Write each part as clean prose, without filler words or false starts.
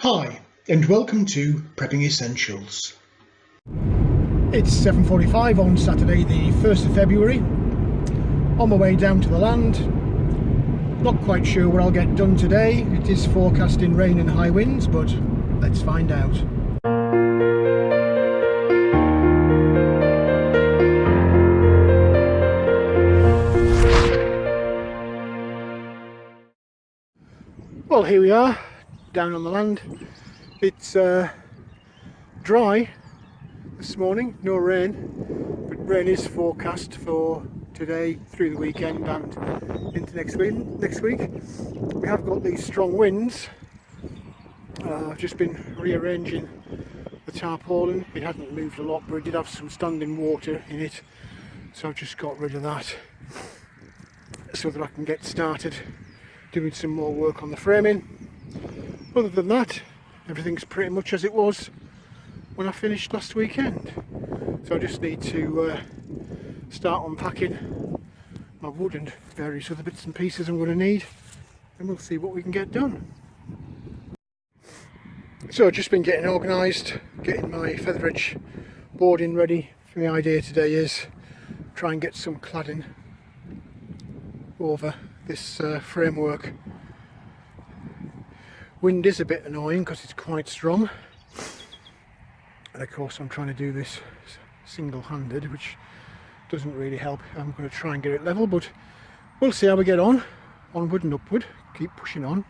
Hi, and welcome to Prepping Essentials. It's 7:45 on Saturday the 1st of February. On my way down to the land. Not quite sure what I'll get done today. It is forecasting rain and high winds, but let's find out. Well, here we are, down on the land. It's dry this morning, no rain, but rain is forecast for today, through the weekend and into next week. We have got these strong winds. I've just been rearranging the tarpaulin. It hadn't moved a lot, but it did have some standing water in it, so I've just got rid of that so that I can get started doing some more work on the framing. Other than that, everything's pretty much as it was when I finished last weekend. So I just need to start unpacking my wood and various other bits and pieces I'm going to need, and we'll see what we can get done. So I've just been getting organised, getting my feather edge boarding ready. The idea today is try and get some cladding over this framework. Wind is a bit annoying because it's quite strong, and of course I'm trying to do this single-handed, which doesn't really help. I'm going to try and get it level, but we'll see how we get on. Onward and upward, keep pushing on.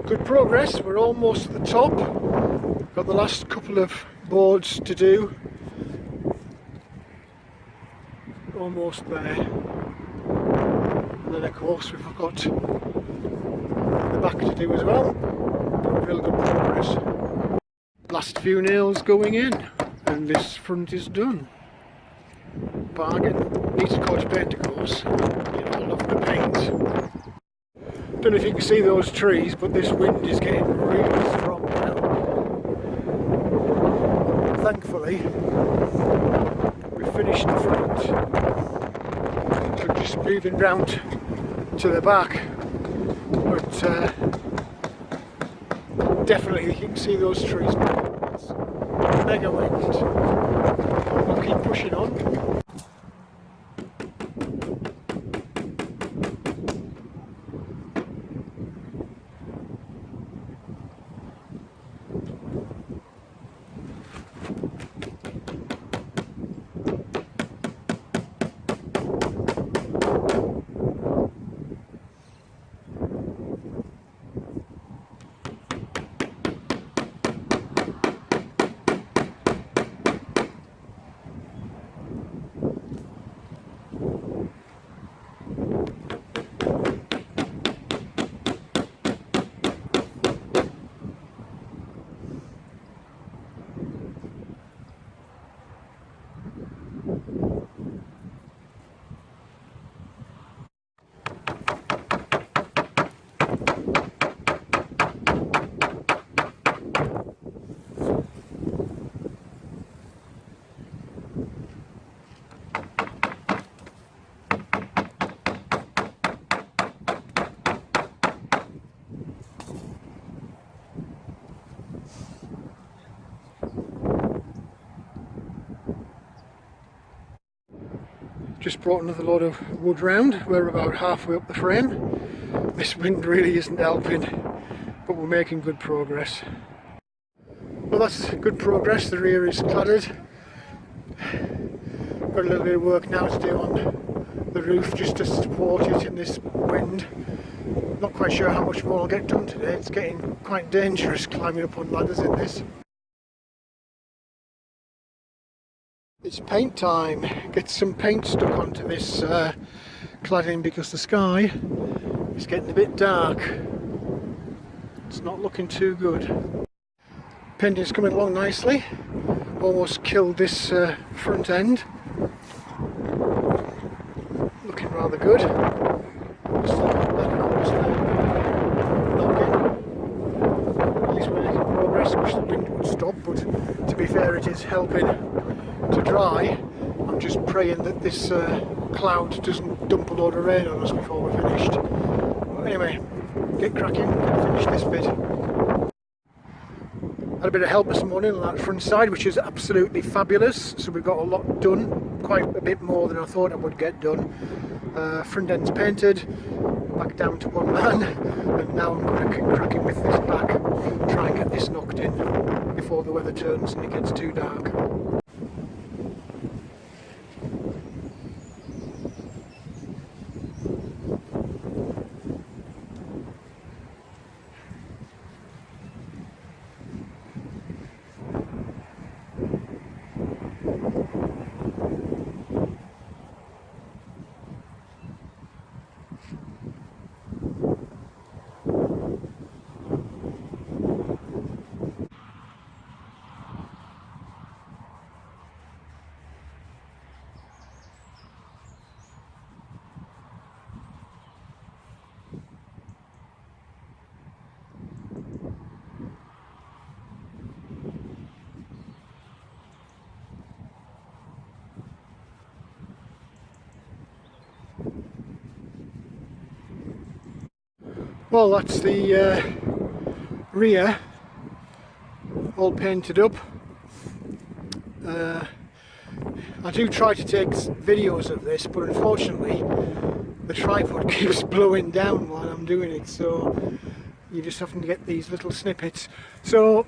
Good progress, we're almost at the top. Got the last couple of boards to do. Almost there. And then of course we've got the back to do as well. But real good progress. Last few nails going in, and this front is done. Bargain. Needs a coat of paint of course. You know, I love the paint. Don't know if you can see those trees, but this wind is getting really strong now. Thankfully, we've finished the front. So just moving round to the back. But definitely you can see those trees. It's mega wind. We'll keep pushing on. Just brought another load of wood round. We're about halfway up the frame. This wind really isn't helping. but we're making good progress. Well, that's good progress. The rear is cladded. Got a little bit of work now to do on the roof just to support it in this wind. Not quite sure how much more I'll get done today. It's getting quite dangerous climbing up on ladders in this. It's paint time. Get some paint stuck onto this cladding because the sky is getting a bit dark. It's not looking too good. Painting's coming along nicely. Almost killed this front end. Looking rather good. Just at least we're making progress. Wish the wind would stop, but to be fair, it is helping to dry. I'm just praying that this cloud doesn't dump a load of rain on us before we're finished. But anyway, get cracking and finish this bit. Had a bit of help this morning on that front side, which is absolutely fabulous. So we've got a lot done, quite a bit more than I thought I would get done. Front end's painted, back down to one man, and now I'm going to keep cracking with this back, try and get this knocked in before the weather turns and it gets too dark. Well, that's the rear all painted up. I do try to take videos of this, but unfortunately the tripod keeps blowing down while I'm doing it, so you just have to get these little snippets. So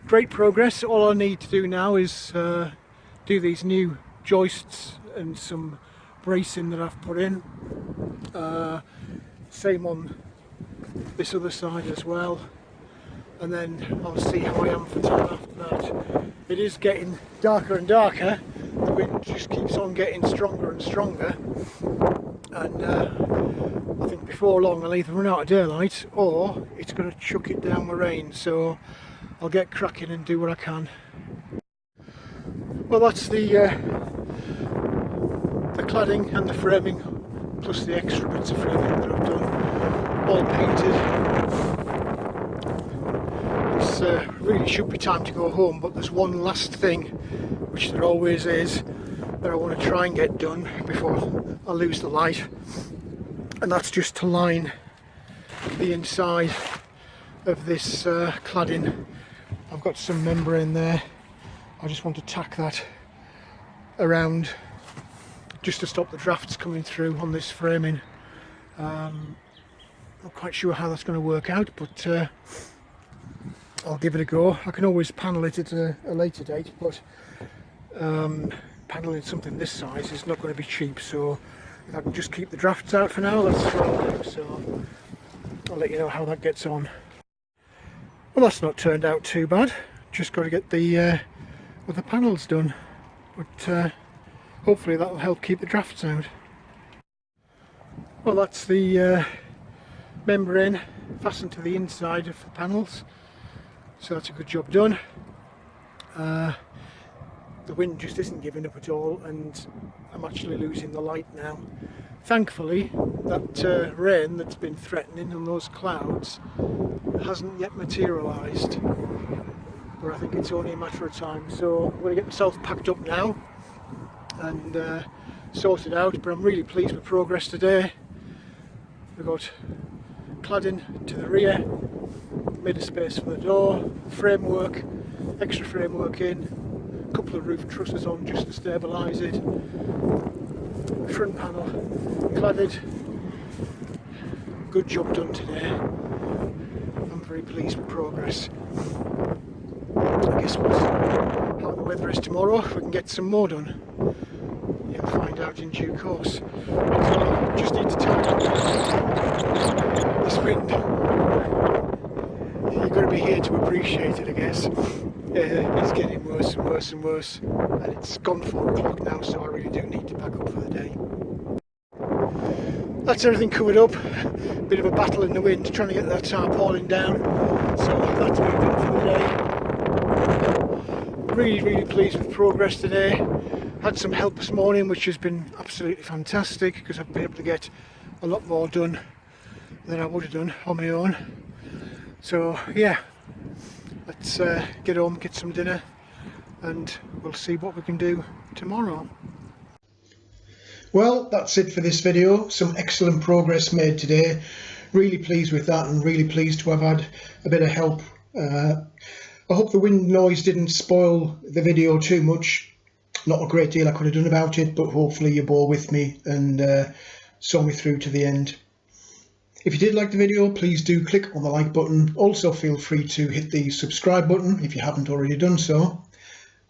great progress. All I need to do now is do these new joists and some bracing that I've put in. Same on this other side as well, and then I'll see how I am for time after that. It is getting darker and darker. The wind just keeps on getting stronger and stronger, and I think before long I'll either run out of daylight or it's going to chuck it down with rain, so I'll get cracking and do what I can. Well, that's the cladding and the framing, plus the extra bits of framing that I've done, all painted. It's really should be time to go home, but there's one last thing, which there always is, that I want to try and get done before I lose the light, and that's just to line the inside of this cladding. I've got some membrane there. I just want to tack that around just to stop the drafts coming through on this framing. Not quite sure how that's going to work out, but I'll give it a go. I can always panel it at a later date, but paneling something this size is not going to be cheap, so if I can just keep the drafts out for now, that's what I'll do. So I'll let you know how that gets on. Well, that's not turned out too bad. Just got to get the panels done, but hopefully that'll help keep the drafts out. Well, that's the membrane fastened to the inside of the panels, so that's a good job done. The wind just isn't giving up at all, and I'm actually losing the light now. Thankfully, that rain that's been threatening and those clouds hasn't yet materialised, but I think it's only a matter of time. So I'm going to get myself packed up now and sorted out, but I'm really pleased with progress today. We've got cladding to the rear, made a space for the door, framework, extra framework in, a couple of roof trusses on just to stabilise it, front panel cladded. Good job done today. I'm very pleased with progress. I guess we'll see how the weather is tomorrow, if we can get some more done. You'll find out in due course. So just need to tell you, this wind, you've got to be here to appreciate it, I guess. It's getting worse and worse and worse, and it's gone 4 o'clock now, so I really do need to pack up for the day. That's everything covered up. Bit of a battle in the wind trying to get that tarpaulin down, so that's me done for the day. Really pleased with progress today. Had some help this morning, which has been absolutely fantastic, because I've been able to get a lot more done than I would have done on my own. So yeah, let's get home, get some dinner, and we'll see what we can do tomorrow. Well, that's it for this video. Some excellent progress made today. Really pleased with that, and really pleased to have had a bit of help. I hope the wind noise didn't spoil the video too much. Not a great deal I could have done about it, but hopefully you bore with me and saw me through to the end. If you did like the video, please do click on the like button. Also feel free to hit the subscribe button if you haven't already done so.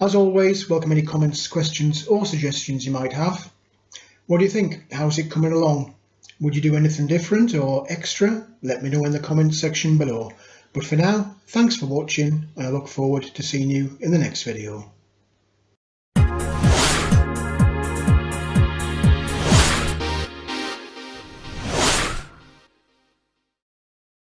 As always, welcome any comments, questions or suggestions you might have. What do you think? How's it coming along? Would you do anything different or extra? Let me know in the comments section below. But for now, thanks for watching, and I look forward to seeing you in the next video.